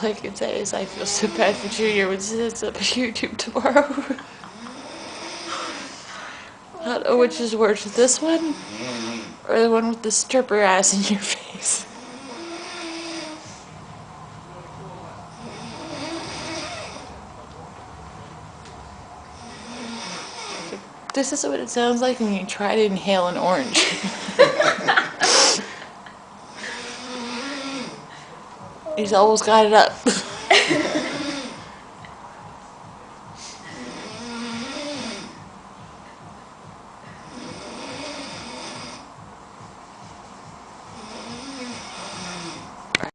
All I can say is I feel so bad for Junior when she sets up YouTube tomorrow. I don't know which is worse, this one or the one with the stripper ass in your face. This is what it sounds like when you try to inhale an orange. He's almost got it up.